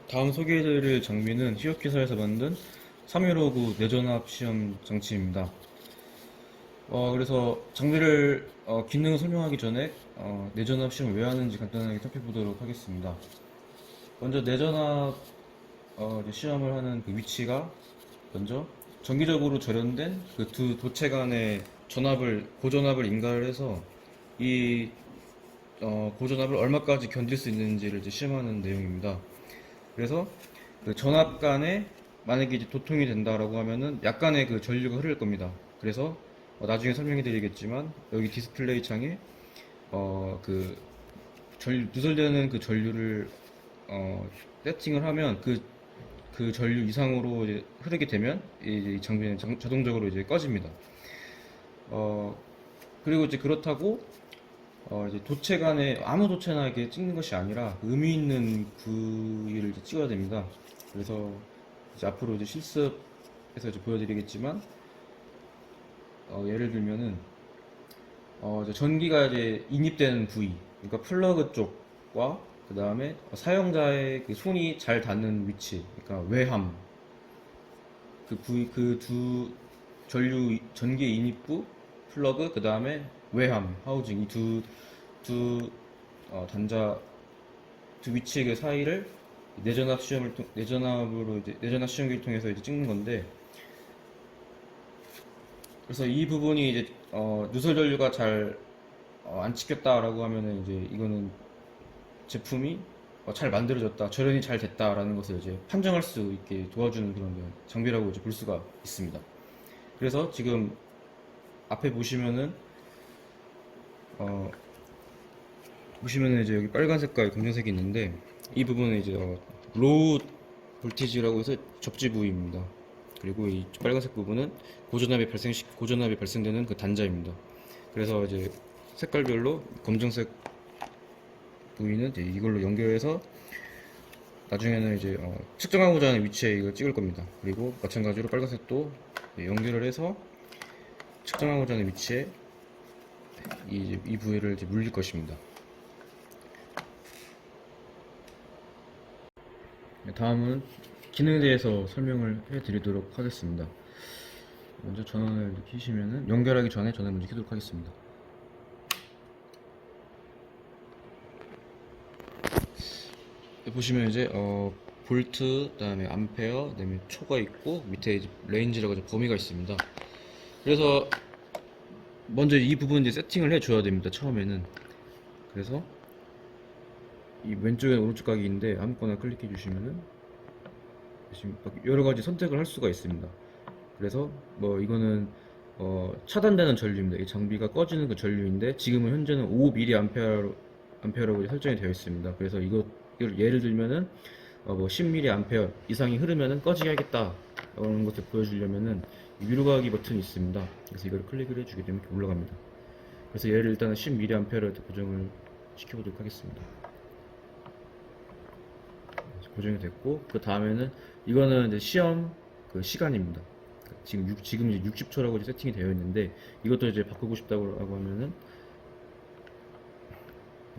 다음 소개해드릴 장비는 히어키사에서 만든 3159 내전압 시험 장치입니다. 그래서 장비를 기능을 설명하기 전에 내전압 시험을 왜 하는지 간단하게 살펴보도록 하겠습니다. 먼저 내전압 이제 시험을 하는 그 위치가 먼저 정기적으로 절연된 그 두 도체 간의 고전압을 인가를 해서 이 고전압을 얼마까지 견딜 수 있는지를 이제 시험하는 내용입니다. 그래서 그 전압 간에 만약에 이제 도통이 된다라고 하면은 약간의 그 전류가 흐를 겁니다. 그래서 나중에 설명해 드리겠지만 여기 디스플레이 창에 그 누설되는 그 전류를 세팅을 하면 그 전류 이상으로 이제 흐르게 되면 이 장비는 자동적으로 이제 꺼집니다. 그리고 이제 그렇다고 이제 도체 간에 아무 도체나 이렇게 찍는 것이 아니라 의미 있는 부위를 이제 찍어야 됩니다. 그래서 이제 앞으로 이제 실습에서 이제 보여드리겠지만 예를 들면은 이제 전기가 이제 인입되는 부위, 그러니까 플러그 쪽과 그 다음에 사용자의 그 손이 잘 닿는 위치, 그러니까 외함, 그 부위, 그 두 전기 인입부, 플러그, 그 다음에 외함, 하우징, 이 단자, 두 위치의 그 사이를 내전압 시험기를 통해서 이제 찍는 건데, 그래서 이 부분이 이제 누설 전류가 잘 안 찍혔다라고 하면은 이제 이거는 제품이 잘 만들어졌다, 절연이 잘 됐다라는 것을 이제 판정할 수 있게 도와주는 그런 장비라고 이제 볼 수가 있습니다. 그래서 지금 앞에 보시면은 이제 여기 빨간 색깔, 검정색이 있는데 이 부분은 이제 로우 볼티지라고 해서 접지 부위입니다. 그리고 이 빨간색 부분은 고전압이 발생되는 그 단자입니다. 그래서 이제 색깔별로 검정색 부위는 이제 이걸로 연결해서 나중에는 이제 측정하고자 하는 위치에 이걸 찍을 겁니다. 그리고 마찬가지로 빨간색도 연결을 해서 측정하고자 하는 위치에 이 부위를 이제 물릴 것입니다. 다음은 기능에 대해서 설명을 해드리도록 하겠습니다. 먼저 전원을 켜시면은 연결하기 전에 전원을 먼저 켜도록 하겠습니다. 보시면 이제 볼트, 그다음에 암페어, 그다음에 초가 있고 밑에 이제 레인지라고 해서 범위가 있습니다. 그래서 먼저 이 부분 이제 세팅을 해줘야 됩니다. 처음에는. 그래서 이 왼쪽에 오른쪽 각인데 아무거나 클릭해 주시면은 지금 여러 가지 선택을 할 수가 있습니다. 그래서 뭐 이거는 차단되는 전류입니다. 이 장비가 꺼지는 그 전류인데 지금은 현재는 5mA라고 설정이 되어 있습니다. 그래서 이걸 예를 들면은 뭐 10mA 이상이 흐르면은 꺼지게 하겠다 이런 것을 보여주려면은 위로 가기 버튼이 있습니다. 그래서 이걸 클릭을 해주게 되면 이렇게 올라갑니다. 그래서 얘를 일단은 10mA로 고정을 시켜보도록 하겠습니다. 고정이 됐고 그 다음에는 이거는 이제 시험 그 시간입니다. 지금 이제 60초라고 이제 세팅이 되어 있는데 이것도 이제 바꾸고 싶다고 하면은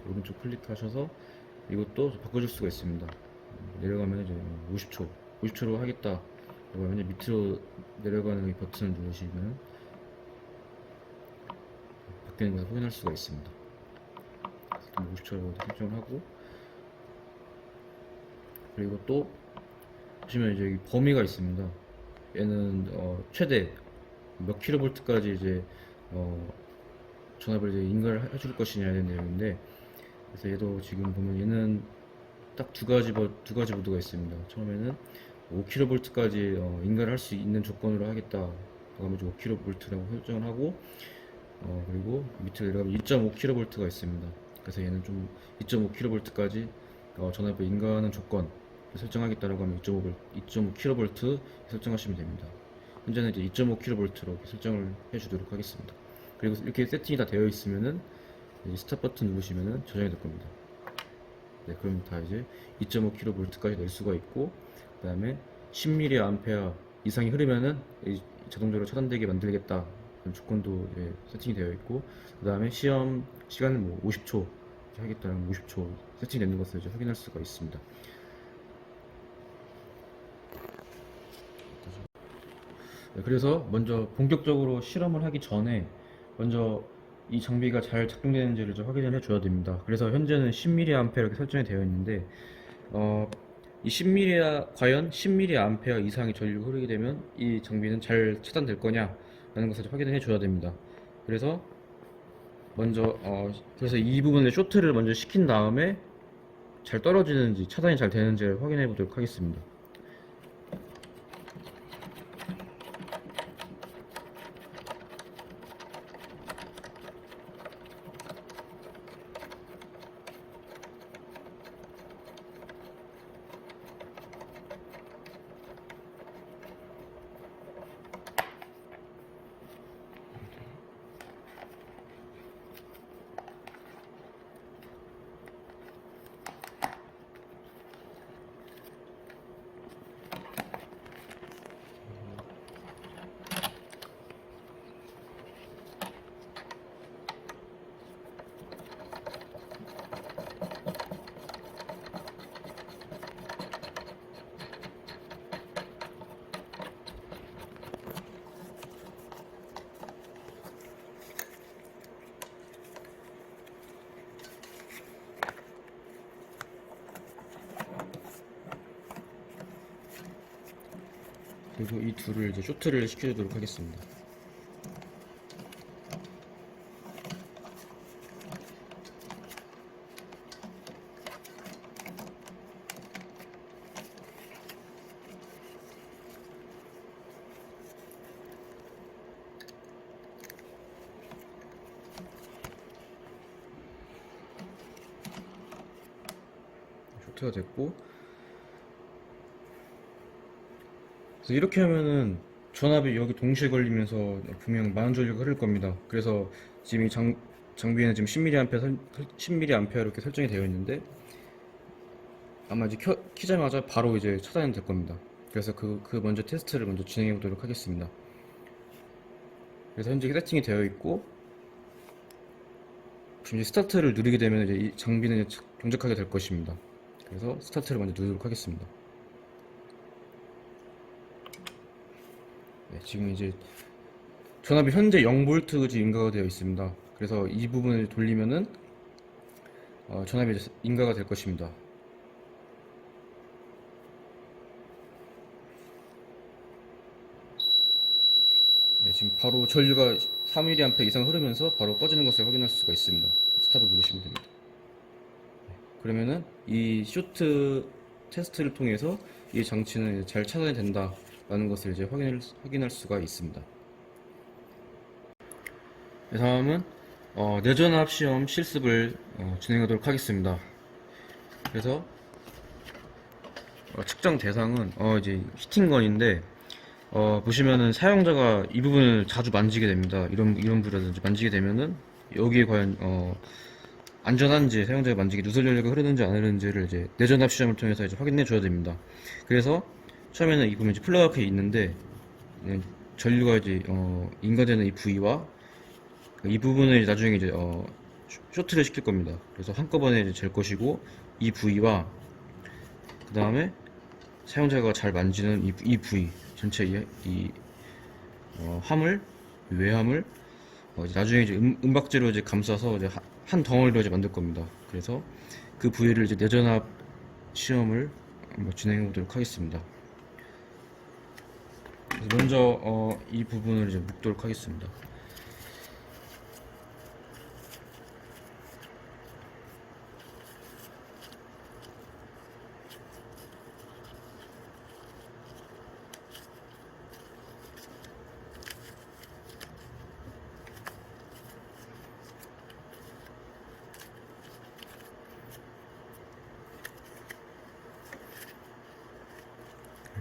오른쪽 클릭하셔서 이것도 바꿔줄 수가 있습니다. 내려가면 이제 50초로 하겠다. 그러면 밑으로 내려가는 이 버튼을 누르시면 바뀌는 것을 확인할 수가 있습니다. 50초라고 설정을 하고 그리고 또 보시면 이제 여기 범위가 있습니다. 얘는 최대 몇 킬로볼트까지 이제 전압을 이제 인가를 해줄 것이냐에 대한 내용인데 그래서 얘도 지금 보면 얘는 딱 두 가지 모드가 있습니다. 처음에는 5kV까지 인가를 할 수 있는 조건으로 하겠다. 그러면 5kV라고 설정을 하고 그리고 밑으로 내려가면 2.5kV가 있습니다. 그래서 얘는 좀 2.5kV까지 전압을 인가하는 조건 설정하겠다라고 하면 2.5kV 설정하시면 됩니다. 현재는 이제 2.5kV로 설정을 해주도록 하겠습니다. 그리고 이렇게 세팅이 다 되어 있으면은 스탑 버튼 누르시면은 저장이 될 겁니다. 네, 그럼 다 이제 2.5kV까지 낼 수가 있고, 그 다음에 10mA 이상이 흐르면은 자동적으로 차단되게 만들겠다. 그런 조건도 세팅이 되어 있고, 그 다음에 시험 시간은 뭐 50초 하겠다는 50초 세팅되는 것을 이제 확인할 수가 있습니다. 네, 그래서 먼저 본격적으로 실험을 하기 전에 먼저 이 장비가 잘 작동되는지를 좀 확인을 해줘야 됩니다. 그래서 현재는 10mA 이렇게 설정이 되어 있는데 이 10mA 과연 10mA 이상의 전류가 흐르게 되면 이 장비는 잘 차단될 거냐 라는 것을 확인을 해줘야 됩니다. 그래서 먼저 그래서 이 부분에 쇼트를 먼저 시킨 다음에 잘 떨어지는지 차단이 잘 되는지 확인해 보도록 하겠습니다. 그리고 이 둘을 이제 쇼트를 시켜주도록 하겠습니다. 쇼트가 됐고, 그래서 이렇게 하면은 전압이 여기 동시에 걸리면서 분명 많은 전류가 흐를 겁니다. 그래서 지금 이 장비에는 지금 10mA 이렇게 설정이 되어 있는데 아마 이제 키자마자 바로 이제 차단이 될 겁니다. 그래서 그 먼저 테스트를 먼저 진행해 보도록 하겠습니다. 그래서 현재 세팅이 되어 있고, 지금 이제 스타트를 누르게 되면 이제 이 장비는 이제 동작하게 될 것입니다. 그래서 스타트를 먼저 누르도록 하겠습니다. 네, 지금 이제 전압이 현재 0V 인가가 되어 있습니다. 그래서 이 부분을 돌리면은 전압이 이제 인가가 될 것입니다. 네, 지금 바로 전류가 3mA 이상 흐르면서 바로 꺼지는 것을 확인할 수가 있습니다. 스탑을 누르시면 됩니다. 네, 그러면은 이 쇼트 테스트를 통해서 이 장치는 잘 차단이 된다 라는 것을 이제 확인할 수가 있습니다. 네, 다음은 내전압 시험 실습을 진행하도록 하겠습니다. 그래서 측정 대상은 이제 히팅건인데 보시면은 사용자가 이 부분을 자주 만지게 됩니다. 이런 부분이라든지 만지게 되면은 여기에 과연 안전한지, 사용자가 만지게 누설 전류가 흐르는지 안 흐르는지를 이제 내전압 시험을 통해서 이제 확인해 줘야 됩니다. 그래서 처음에는 이 부분 이제 플러그가 있는데 전류가 이제 인가되는 이 부위와 이 부분을 나중에 이제 쇼트를 시킬 겁니다. 그래서 한꺼번에 이제 잴 것이고, 이 부위와 그 다음에 사용자가 잘 만지는 이 부위 전체 이 함을, 외함을 이제 나중에 이제 은박지로 이제 감싸서 이제 한 덩어리로 이제 만들 겁니다. 그래서 그 부위를 이제 내전압 시험을 한번 진행해 보도록 하겠습니다. 그래서 먼저 이 부분을 이제 묶도록 하겠습니다.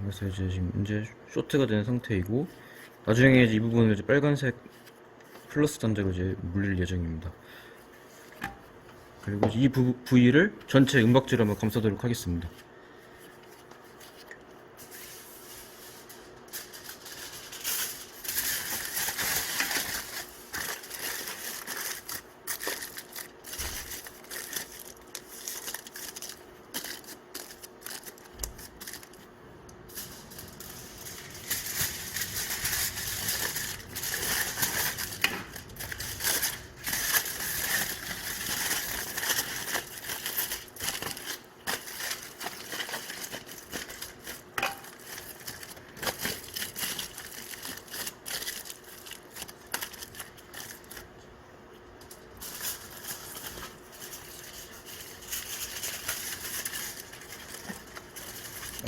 그래서 이제 지금 이제 쇼트가 된 상태이고, 나중에 이제 이 부분을 이제 빨간색 플러스 단자로 이제 물릴 예정입니다. 그리고 이 부위를 전체 은박지로 한번 감싸도록 하겠습니다.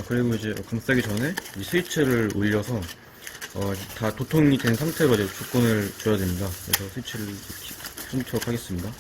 그리고 이제 감싸기 전에 이 스위치를 올려서 다 도통이 된 상태로 이제 조건을 줘야 됩니다. 그래서 스위치를 켜놓도록 하겠습니다.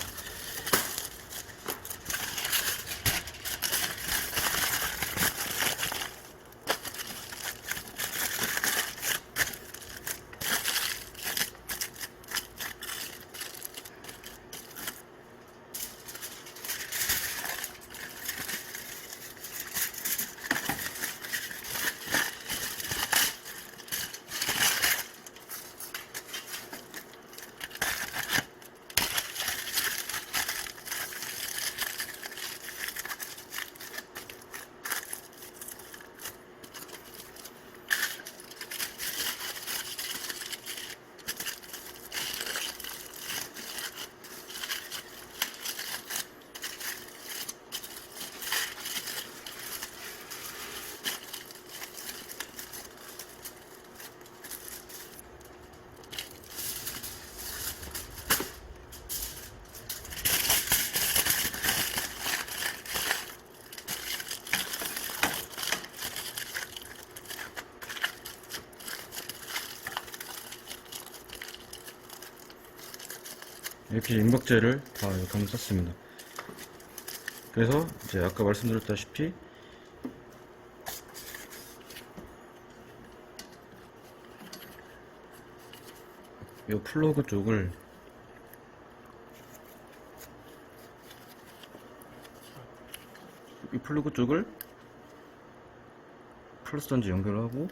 이렇게 임박제를 다 감쌌습니다. 그래서 이제 아까 말씀드렸다시피 이 플러그 쪽을 플러스 단지 연결하고,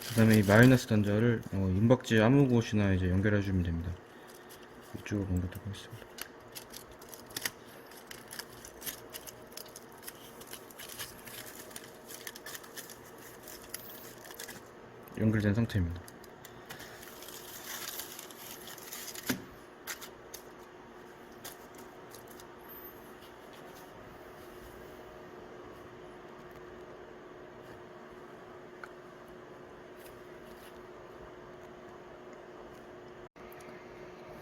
그 다음에 이 마이너스 단자를 임박지 아무 곳이나 이제 연결해 주면 됩니다. 이쪽으로 옮기도록 하겠습니다. 연결된 상태입니다.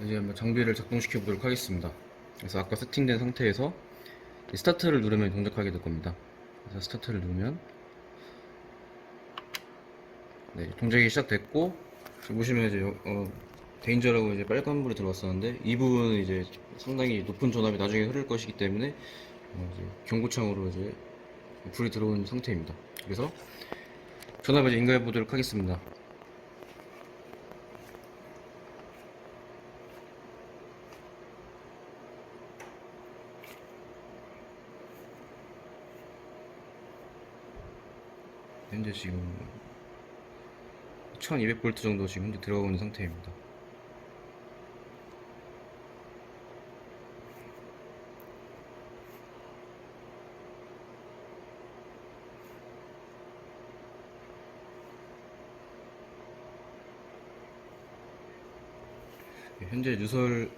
이제 한번 장비를 작동시켜 보도록 하겠습니다. 그래서 아까 세팅된 상태에서 스타트를 누르면 동작하게 될 겁니다. 그래서 스타트를 누르면 동작이 시작됐고, 보시면 이제 데인저라고 이제 빨간불이 들어왔었는데, 이 부분은 이제 상당히 높은 전압이 나중에 흐를 것이기 때문에 이제 경고창으로 이제 불이 들어온 상태입니다. 그래서 전압을 이제 인가해 보도록 하겠습니다. 현재 지금 1200V 정도 지금 현재 들어가고 있는 상태입니다. 현재 누설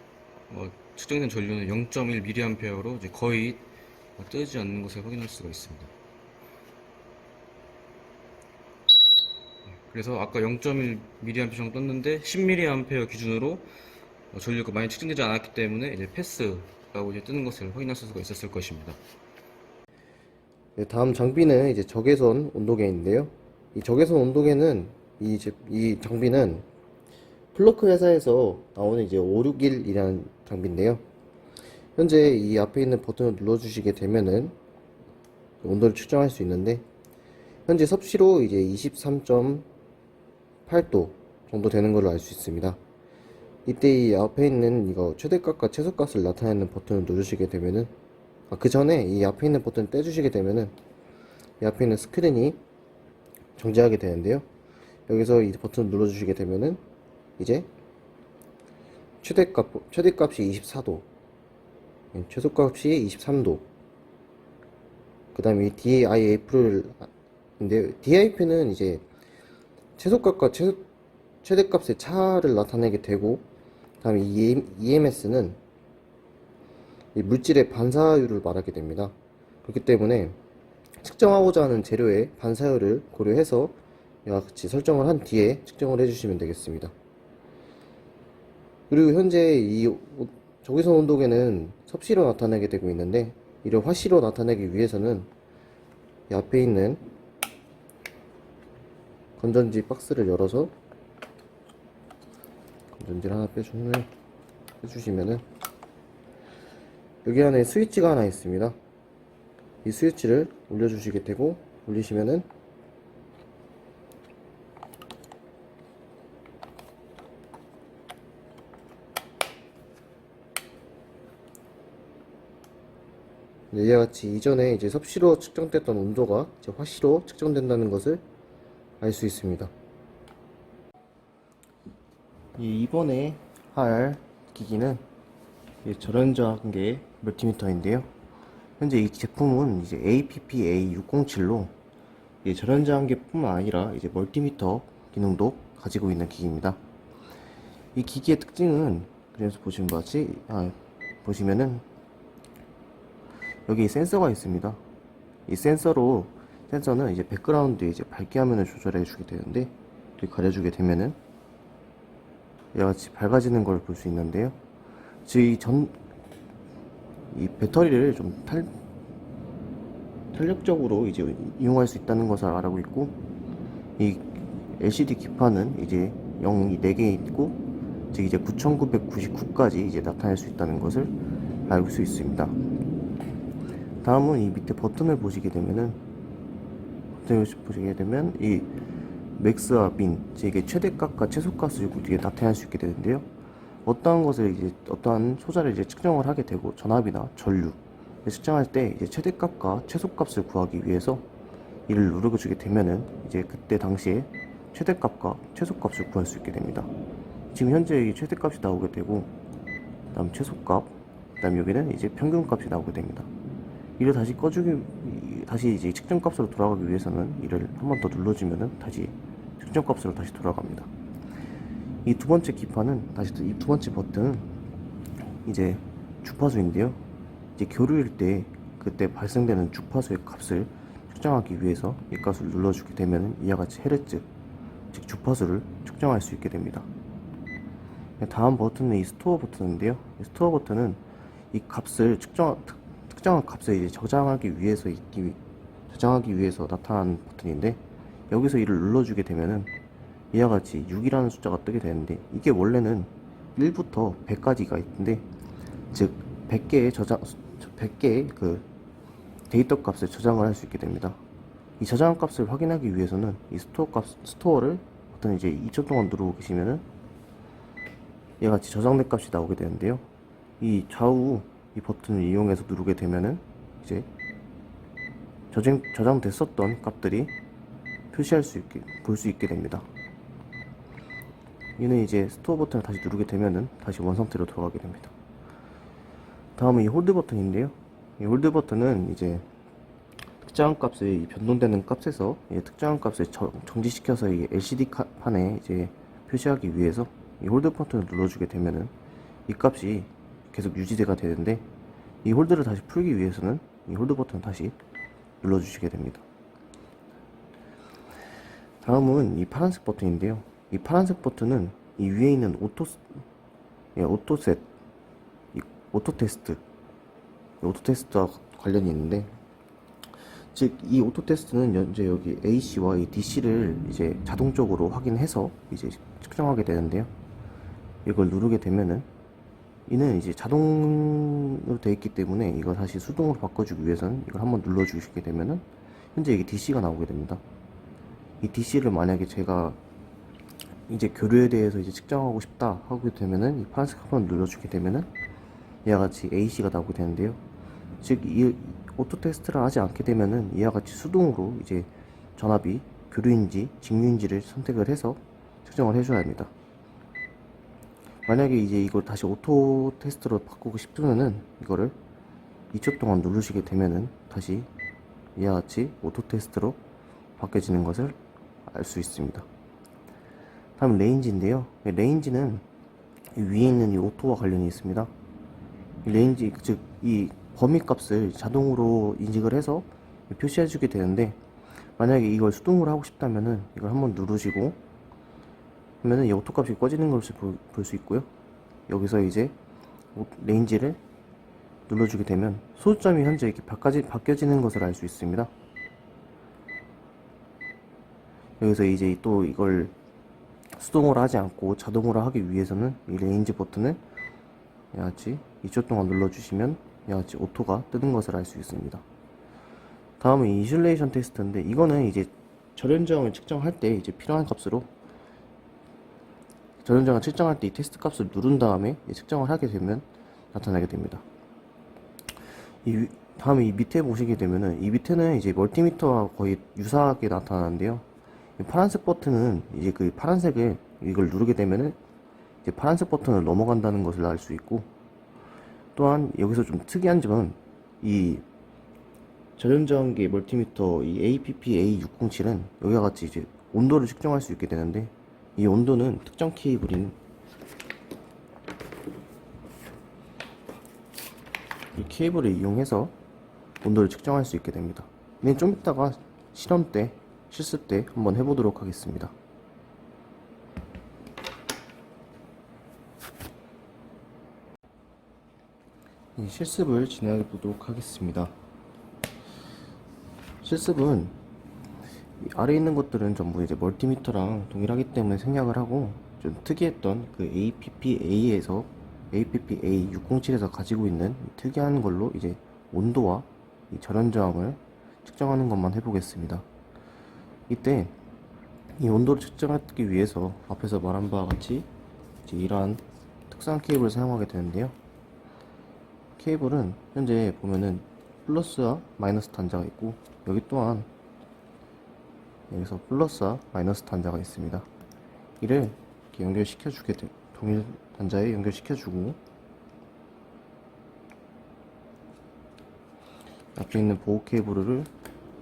측정된 전류는 0.1mA로 이제 거의 뜨지 않는 것을 확인할 수가 있습니다. 그래서 아까 0.1mA 정도 떴는데 10mA 기준으로 전류가 많이 측정되지 않았기 때문에 이제 패스라고 이제 뜨는 것을 확인할 수가 있었을 것입니다. 네, 다음 장비는 이제 적외선 온도계인데요. 이 적외선 온도계는 이 장비는 플러크 회사에서 나오는 이제 561이라는 장비인데요. 현재 이 앞에 있는 버튼을 눌러주시게 되면은 온도를 측정할 수 있는데, 현재 섭씨로 이제 23.8도 정도 되는 걸로 알 수 있습니다. 이때 이 앞에 있는 이거 최대값과 최소값을 나타내는 버튼을 누르시게 되면은, 그 전에 이 앞에 있는 버튼을 떼주시게 되면은 이 앞에 있는 스크린이 정지하게 되는데요. 여기서 이 버튼을 눌러주시게 되면은 이제 최대값이 24도, 최소값이 23도, 그 다음에 이 DIF를, 근데 DIF는 이제 최소값과 최대값의 차를 나타내게 되고, 그 다음에 EMS는 이 물질의 반사율을 말하게 됩니다. 그렇기 때문에 측정하고자 하는 재료의 반사율을 고려해서 이와 같이 설정을 한 뒤에 측정을 해주시면 되겠습니다. 그리고 현재 이 적외선 온도계는 섭씨로 나타내게 되고 있는데, 이를 화씨로 나타내기 위해서는 이 앞에 있는 건전지 박스를 열어서 건전지를 하나 빼주시면은 여기 안에 스위치가 하나 있습니다. 이 스위치를 올려주시게 되고, 올리시면은 이와 같이 이전에 이제 섭씨로 측정됐던 온도가 이제 화씨로 측정된다는 것을 알 수 있습니다. 이번에 할 기기는 절연저항계 멀티미터인데요. 현재 이 제품은 이제 APPA607로 절연저항계뿐만 아니라 이제 멀티미터 기능도 가지고 있는 기기입니다. 이 기기의 특징은 그래서 보시는 것 같이 보시면은 여기 센서가 있습니다. 이 센서는 이제 백그라운드에 이제 밝기 화면을 조절해 주게 되는데, 이렇게 가려주게 되면은 이와 같이 밝아지는 걸 볼 수 있는데요. 이 배터리를 좀 탄력적으로 이제 이용할 수 있다는 것을 알고 있고, 이 LCD 기판은 이제 0이 4개 있고, 즉 이제 9999까지 이제 나타낼 수 있다는 것을 알 수 있습니다. 다음은 이 밑에 버튼을 보시게 되면 이 맥스와 민, 즉 이게 최대값과 최소값을 이게 나타낼 수 있게 되는데요. 어떠한 소자를 이제 측정을 하게 되고, 전압이나 전류 측정할 때 이제 최대값과 최소값을 구하기 위해서 이를 누르게 되면은 이제 그때 당시에 최대값과 최소값을 구할 수 있게 됩니다. 지금 현재 이 최대값이 나오게 되고, 다음 최소값, 그다음 여기는 이제 평균값이 나오게 됩니다. 이를 다시 이제 측정값으로 돌아가기 위해서는 이를 한 번 더 눌러주면은 다시 측정값으로 다시 돌아갑니다. 이 두 번째 기판은 이 두 번째 버튼은 이제 주파수인데요. 이제 교류일 때 그때 발생되는 주파수의 값을 측정하기 위해서 이 값을 눌러주게 되면 이와 같이 헤르츠, 즉 주파수를 측정할 수 있게 됩니다. 다음 버튼은 이 스토어 버튼인데요. 이 스토어 버튼은 이 값을 특정한 값을 이제 저장하기 위해서 나타나는 버튼인데, 여기서 이를 눌러주게 되면은 이와 같이 6이라는 숫자가 뜨게 되는데, 이게 원래는 1부터 100까지가 있는데, 즉 100개의 그 데이터 값을 저장을 할 수 있게 됩니다. 이 저장 값을 확인하기 위해서는 이 스토어를 버튼 이제 2초 동안 누르고 계시면은 이와 같이 저장된 값이 나오게 되는데요. 이 좌우 이 버튼을 이용해서 누르게 되면은 이제 저장됐었던 값들이 볼 수 있게 됩니다. 이는 이제 스토어 버튼을 다시 누르게 되면은 다시 원상태로 돌아가게 됩니다. 다음은 이 홀드 버튼인데요. 이 홀드 버튼은 이제 특정한 값의 변동되는 값에서 특정한 값을 정지시켜서 이 LCD 판에 이제 표시하기 위해서 이 홀드 버튼을 눌러주게 되면은 이 값이 계속 유지가 되는데, 이 홀드를 다시 풀기 위해서는 이 홀드 버튼을 다시 눌러주시게 됩니다. 다음은 이 파란색 버튼인데요. 이 파란색 버튼은 이 위에 있는 오토테스트와 관련이 있는데, 즉 이 오토테스트는 현재 여기 AC와 이 DC를 이제 자동적으로 확인해서 이제 측정하게 되는데요. 이걸 누르게 되면은 이는 이제 자동으로 되어 있기 때문에 이걸 다시 수동으로 바꿔주기 위해서는 이걸 한번 눌러주시게 되면은 현재 이게 DC가 나오게 됩니다. 이 DC를 만약에 제가 이제 교류에 대해서 이제 측정하고 싶다 하게 되면은 이 파란색 한번 눌러주게 되면은 이와 같이 AC가 나오게 되는데요. 즉 이 오토 테스트를 하지 않게 되면은 이와 같이 수동으로 이제 전압이 교류인지 직류인지를 선택을 해서 측정을 해줘야 합니다. 만약에 이제 이걸 다시 오토 테스트로 바꾸고 싶으면은 이거를 2초 동안 누르시게 되면은 다시 이와 같이 오토 테스트로 바뀌어지는 것을 알 수 있습니다. 다음 레인지인데요. 레인지는 위에 있는 이 오토와 관련이 있습니다. 이 레인지, 즉 이 범위 값을 자동으로 인식을 해서 표시해 주게 되는데, 만약에 이걸 수동으로 하고 싶다면은 이걸 한번 누르시고 하면은 이 오토 값이 꺼지는 것을 볼 수 있고요. 여기서 이제 레인지를 눌러주게 되면 소수점이 현재 이렇게 바뀌어지는 것을 알 수 있습니다. 여기서 이제 또 이걸 수동으로 하지 않고 자동으로 하기 위해서는 이 레인지 버튼을 이같이 2초 동안 눌러주시면 이같이 오토가 뜨는 것을 알 수 있습니다. 다음은 인슐레이션 테스트인데, 이거는 이제 절연저항을 측정할 때 이제 필요한 값으로, 절연저항을 측정할 때 이 테스트 값을 누른 다음에 측정을 하게 되면 나타나게 됩니다. 다음에 이 밑에 보시게 되면은, 이 밑에는 이제 멀티미터와 거의 유사하게 나타나는데요. 이 파란색 버튼은 이제 그 파란색을 이걸 누르게 되면은 이제 파란색 버튼을 넘어간다는 것을 알 수 있고, 또한 여기서 좀 특이한 점은 이 절연저항계 멀티미터 이 APP-A607은 여기와 같이 이제 온도를 측정할 수 있게 되는데, 이 온도는 특정 케이블인 이 케이블을 이용해서 온도를 측정할 수 있게 됩니다. 좀 이따가 실험 때, 실습 때 한번 해보도록 하겠습니다. 실습을 진행해 보도록 하겠습니다. 실습은 아래에 있는 것들은 전부 이제 멀티미터랑 동일하기 때문에 생략을 하고, 좀 특이했던 그 APP-A에서 APP-A607에서 가지고 있는 특이한 걸로 이제 온도와 이 절연저항을 측정하는 것만 해보겠습니다. 이때 이 온도를 측정하기 위해서 앞에서 말한 바와 같이 이제 이러한 특수한 케이블을 사용하게 되는데요. 케이블은 현재 보면은 플러스와 마이너스 단자가 있고, 여기 또한 여기서 플러스와 마이너스 단자가 있습니다. 이를 이렇게 연결시켜주게 돼, 동일 단자에 연결시켜주고, 앞에 있는 보호 케이블을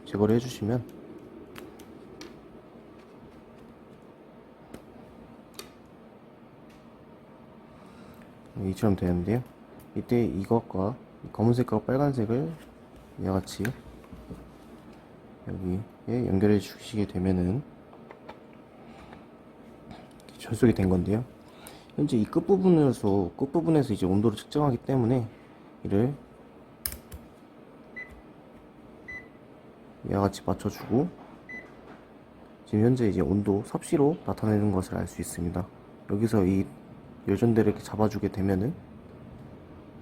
제거를 해주시면 이처럼 되는데요. 이때 이것과 검은색과 빨간색을 이와 같이 여기에 연결해 주시게 되면은 전속이 된 건데요. 현재 이 끝부분에서 이제 온도를 측정하기 때문에 이를 이와 같이 맞춰주고, 지금 현재 이제 온도 섭씨로 나타내는 것을 알 수 있습니다. 여기서 이 열전대를 이렇게 잡아주게 되면은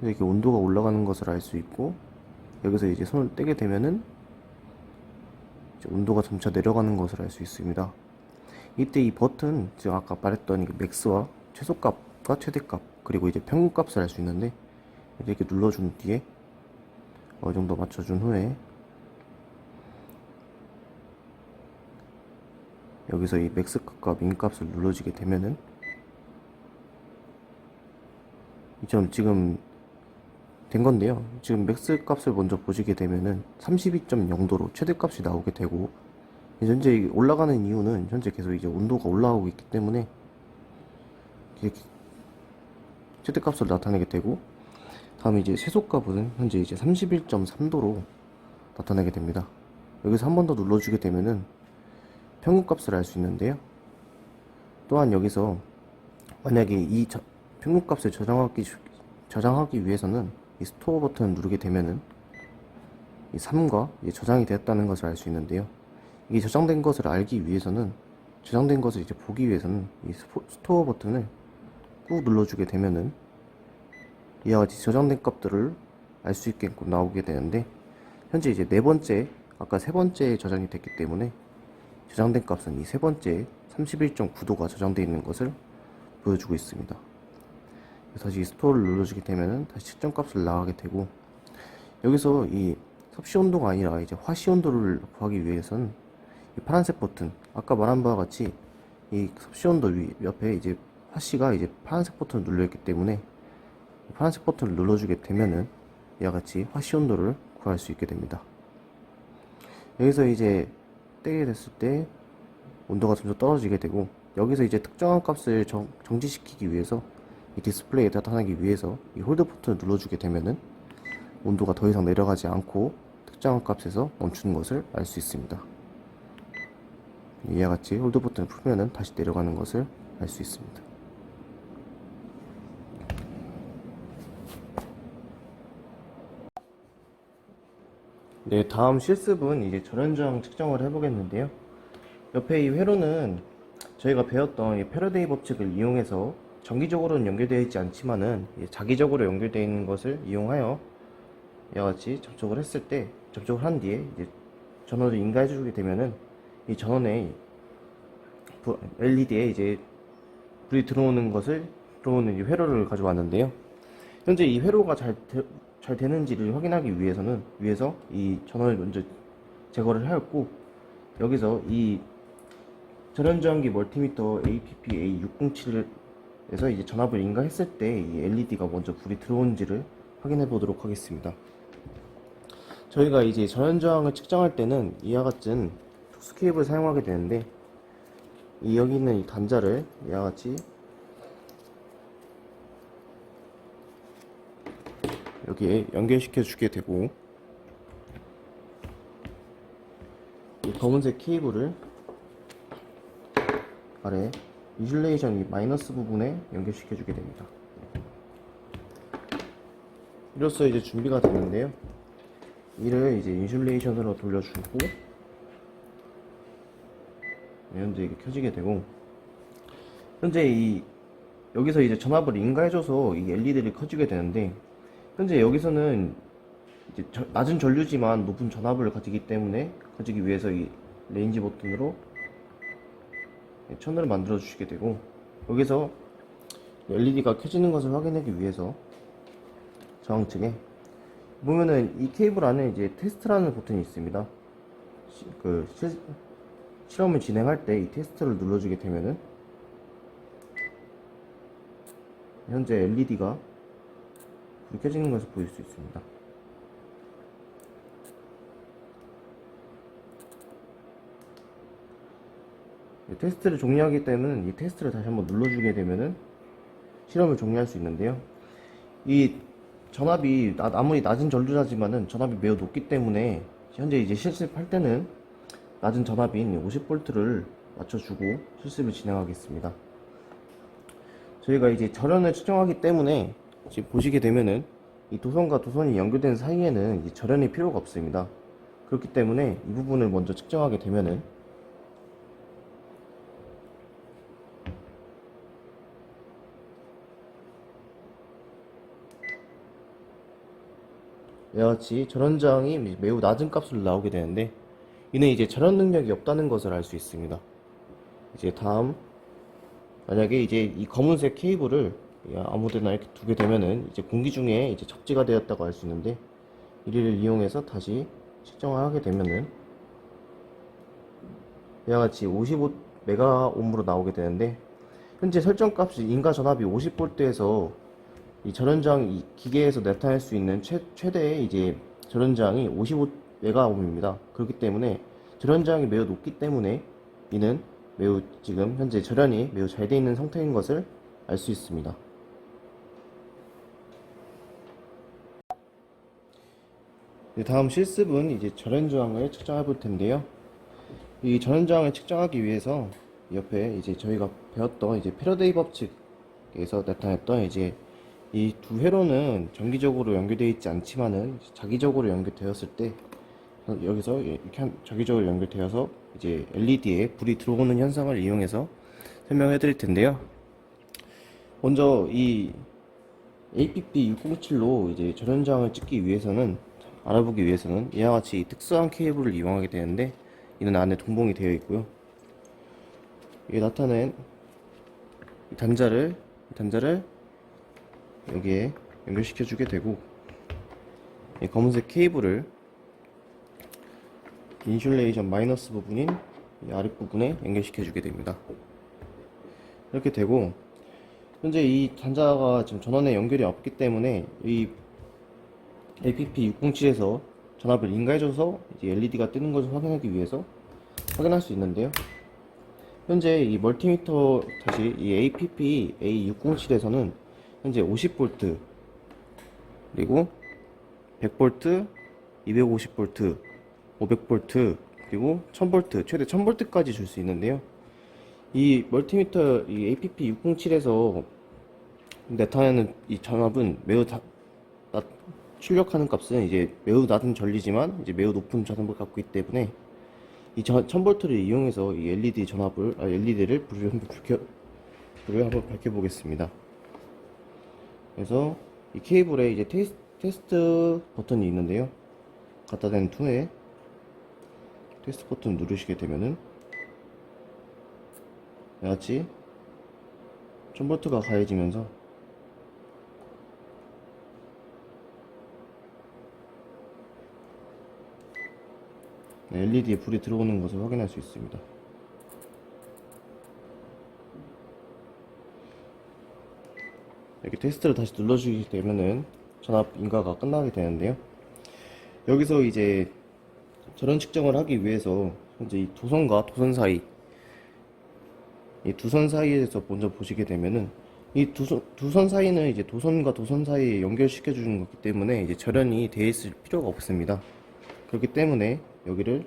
이렇게 온도가 올라가는 것을 알 수 있고, 여기서 이제 손을 떼게 되면은 이제 온도가 점차 내려가는 것을 알 수 있습니다. 이때 이 버튼, 즉 아까 말했던 이 맥스와 최소값과 최대값, 그리고 이제 평균값을 알 수 있는데, 이렇게 눌러준 뒤에 어느 정도 맞춰준 후에 여기서 이 맥스 값과 민 값을 눌러주게 되면은 이처럼 지금 된 건데요. 지금 맥스 값을 먼저 보시게 되면은 32.0도로 최대값이 나오게 되고, 현재 올라가는 이유는 현재 계속 이제 온도가 올라가고 있기 때문에 이렇게 최대값을 나타내게 되고, 다음에 이제 최소값은 현재 이제 31.3도로 나타내게 됩니다. 여기서 한 번 더 눌러주게 되면은 평균값을 알 수 있는데요. 또한 여기서 만약에 이 평균값을 저장하기 위해서는 이 스토어 버튼을 누르게 되면은 이 3과 저장이 되었다는 것을 알 수 있는데요. 이게 저장된 것을 알기 위해서는, 저장된 것을 이제 보기 위해서는 이 스토어 버튼을 꾹 눌러주게 되면은 이와 같이 저장된 값들을 알 수 있게끔 나오게 되는데, 현재 이제 네 번째, 아까 세 번째 저장이 됐기 때문에 저장된 값은 이 세 번째 31.9도가 저장되어 있는 것을 보여주고 있습니다. 다시 이 스토어를 눌러주게 되면은 다시 측정 값을 나가게 되고, 여기서 이 섭씨 온도가 아니라 이제 화씨 온도를 구하기 위해서는 이 파란색 버튼, 아까 말한 바와 같이 이 섭씨 온도 옆에 이제 화씨가 이제 파란색 버튼을 눌러있기 때문에 파란색 버튼을 눌러주게 되면은 이와 같이 화씨 온도를 구할 수 있게 됩니다. 여기서 이제 떼게 됐을 때 온도가 점점 떨어지게 되고, 여기서 이제 특정한 값을 정지시키기 위해서 이 디스플레이에 나타나기 위해서 이 홀드 버튼을 눌러주게 되면은 온도가 더 이상 내려가지 않고 특정한 값에서 멈추는 것을 알 수 있습니다. 이와 같이 홀드 버튼을 풀면은 다시 내려가는 것을 알 수 있습니다. 네, 다음 실습은 이제 절연저항 측정을 해보겠는데요. 옆에 이 회로는 저희가 배웠던 이 패러데이 법칙을 이용해서 정기적으로는 연결되어 있지 않지만은 자기적으로 연결되어 있는 것을 이용하여 이와 같이 접촉을 했을 때, 접촉을 한 뒤에 이제 전원을 인가해 주게 되면은 이 전원에 LED에 이제 불이 들어오는 이 회로를 가져왔는데요. 현재 이 회로가 잘 되는지를 확인하기 위해서 이 전원을 먼저 제거를 하였고, 여기서 이 절연저항기 멀티미터 APP-A607에서 이제 전압을 인가했을 때 이 LED가 먼저 불이 들어온지를 확인해 보도록 하겠습니다. 저희가 이제 절연저항을 측정할 때는 이와 같은 특수 케이블을 사용하게 되는데, 여기 있는 이 단자를 이와 같이 여기에 연결시켜 주게 되고, 이 검은색 케이블을 아래 인슐레이션 이 마이너스 부분에 연결시켜 주게 됩니다. 이로써 이제 준비가 되는데요. 이를 이제 인슐레이션으로 돌려주고, 현재 이게 켜지게 되고, 현재 여기서 이제 전압을 인가해줘서 이 LED를 켜지게 되는데, 현재 여기서는 이제 낮은 전류지만 높은 전압을 가지기 위해서 이 레인지 버튼으로 천을 만들어 주시게 되고, 여기서 LED가 켜지는 것을 확인하기 위해서 저항측에 보면은 이 케이블 안에 이제 테스트라는 버튼이 있습니다. 실험을 진행할 때 이 테스트를 눌러주게 되면은 현재 LED가 불이 켜지는 것을 보일 수 있습니다. 테스트를 종료하기 때문에 이 테스트를 다시 한번 눌러주게 되면은 실험을 종료할 수 있는데요. 이 전압이 아무리 낮은 전류자지만은 전압이 매우 높기 때문에 현재 이제 실습할 때는 낮은 전압인 50V를 맞춰주고 실습을 진행하겠습니다. 저희가 이제 절연을 측정하기 때문에 지금 보시게 되면은 이 도선과 도선이 연결된 사이에는 이 절연이 필요가 없습니다. 그렇기 때문에 이 부분을 먼저 측정하게 되면은 이와 같이 절연저항이 매우 낮은 값으로 나오게 되는데, 이는 이제 절연 능력이 없다는 것을 알 수 있습니다. 이제 다음, 만약에 이제 이 검은색 케이블을 아무데나 이렇게 두게 되면은 이제 공기 중에 이제 적재가 되었다고 알 수 있는데, 이를 이용해서 다시 측정을 하게 되면은 이와 같이 55메가옴으로 나오게 되는데, 현재 설정값이 인가 전압이 50V에서 이 절연저항 이 기계에서 나타낼 수 있는 최대의 이제 절연저항이 55메가옴입니다. 그렇기 때문에 절연저항이 매우 높기 때문에 이는 매우 지금 현재 절연이 매우 잘 되어 있는 상태인 것을 알 수 있습니다. 다음 실습은 이제 절연저항을 측정해 볼 텐데요. 이 절연저항을 측정하기 위해서 옆에 이제 저희가 배웠던 이제 패러데이 법칙에서 나타냈던 이제 이 두 회로는 정기적으로 연결되어 있지 않지만은 자기적으로 연결되었을 때, 여기서 이렇게 자기적으로 연결되어서 이제 LED에 불이 들어오는 현상을 이용해서 설명해 드릴 텐데요. 먼저 이 APP-607로 이제 절연저항을 알아보기 위해서는 이와 같이 이 특수한 케이블을 이용하게 되는데, 이는 안에 동봉이 되어 있고요. 이에 나타낸 이 단자를 여기에 연결시켜 주게 되고, 이 검은색 케이블을 인슐레이션 마이너스 부분인 이 아랫부분에 연결시켜 주게 됩니다. 이렇게 되고, 현재 이 단자가 지금 전원에 연결이 없기 때문에 이 APP-607에서 전압을 인가해줘서 이제 LED가 뜨는 것을 확인하기 위해서 확인할 수 있는데요. 현재 이 멀티미터 이 APP-A607에서는 현재 50V 그리고 100V, 250V, 500V, 그리고 1000V, 최대 1000V까지 줄 수 있는데요. 이 멀티미터 이 APP607에서 나타내는 이 전압은 출력하는 값은 이제 매우 낮은 전리지만 이제 매우 높은 전압을 갖고 있기 때문에 이 1000V를 이용해서 이 LED를 불을 한번 밝혀보겠습니다. 그래서 이 케이블에 이제 테스트 버튼이 있는데요. 갖다 댄 후에 테스트 버튼 누르시게 되면은 이같이 1000V가 가해지면서 LED에 불이 들어오는 것을 확인할 수 있습니다. 이렇게 테스트를 다시 눌러주게 되면은 전압 인가가 끝나게 되는데요. 여기서 이제 전원 측정을 하기 위해서 현재 이 도선과 도선 사이, 이 두 선 사이에서 먼저 보시게 되면은 이 두 선 사이는 이제 도선과 도선 사이에 연결시켜 주는 거기 때문에 이제 절연이 돼 있을 필요가 없습니다. 그렇기 때문에 여기를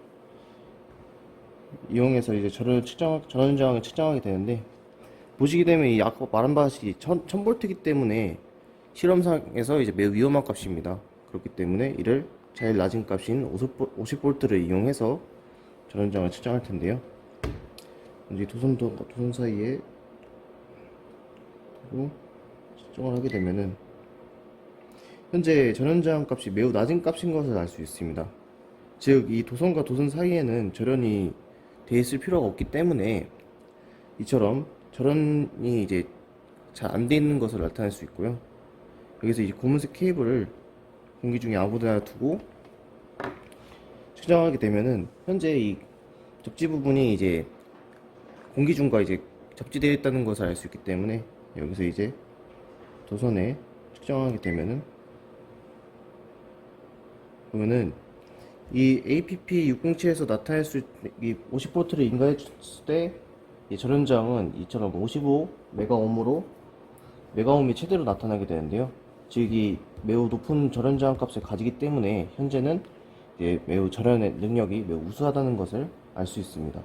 이용해서 이제 전원 저항을 측정하게 되는데, 보시게 되면 이 아까 말한 바같이 1000V이기 때문에 실험상에서 이제 매우 위험한 값입니다. 그렇기 때문에 이를 제일 낮은 값인 50V를 이용해서 전원 저항을 측정할 텐데요. 이제 도선 사이에 측정을 하게 되면은 현재 전원 저항 값이 매우 낮은 값인 것을 알 수 있습니다. 즉, 이 도선과 도선 사이에는 절연이 돼 있을 필요가 없기 때문에 이처럼 절연이 이제 잘 안 돼 있는 것을 나타낼 수 있고요. 여기서 이제 검은색 케이블을 공기 중에 아무데나 두고 측정하게 되면은 현재 이 접지 부분이 이제 공기 중과 이제 접지되어 있다는 것을 알 수 있기 때문에 여기서 이제 도선에 측정하게 되면은 보면은 이 APP607에서 나타낼 수 이 50V를 인가했을 때 이 전원저항은 이처럼 55메가옴으로 메가옴이 최대로 나타나게 되는데요. 즉, 이 매우 높은 전원저항 값을 가지기 때문에 현재는 매우 절연의 능력이 매우 우수하다는 것을 알 수 있습니다.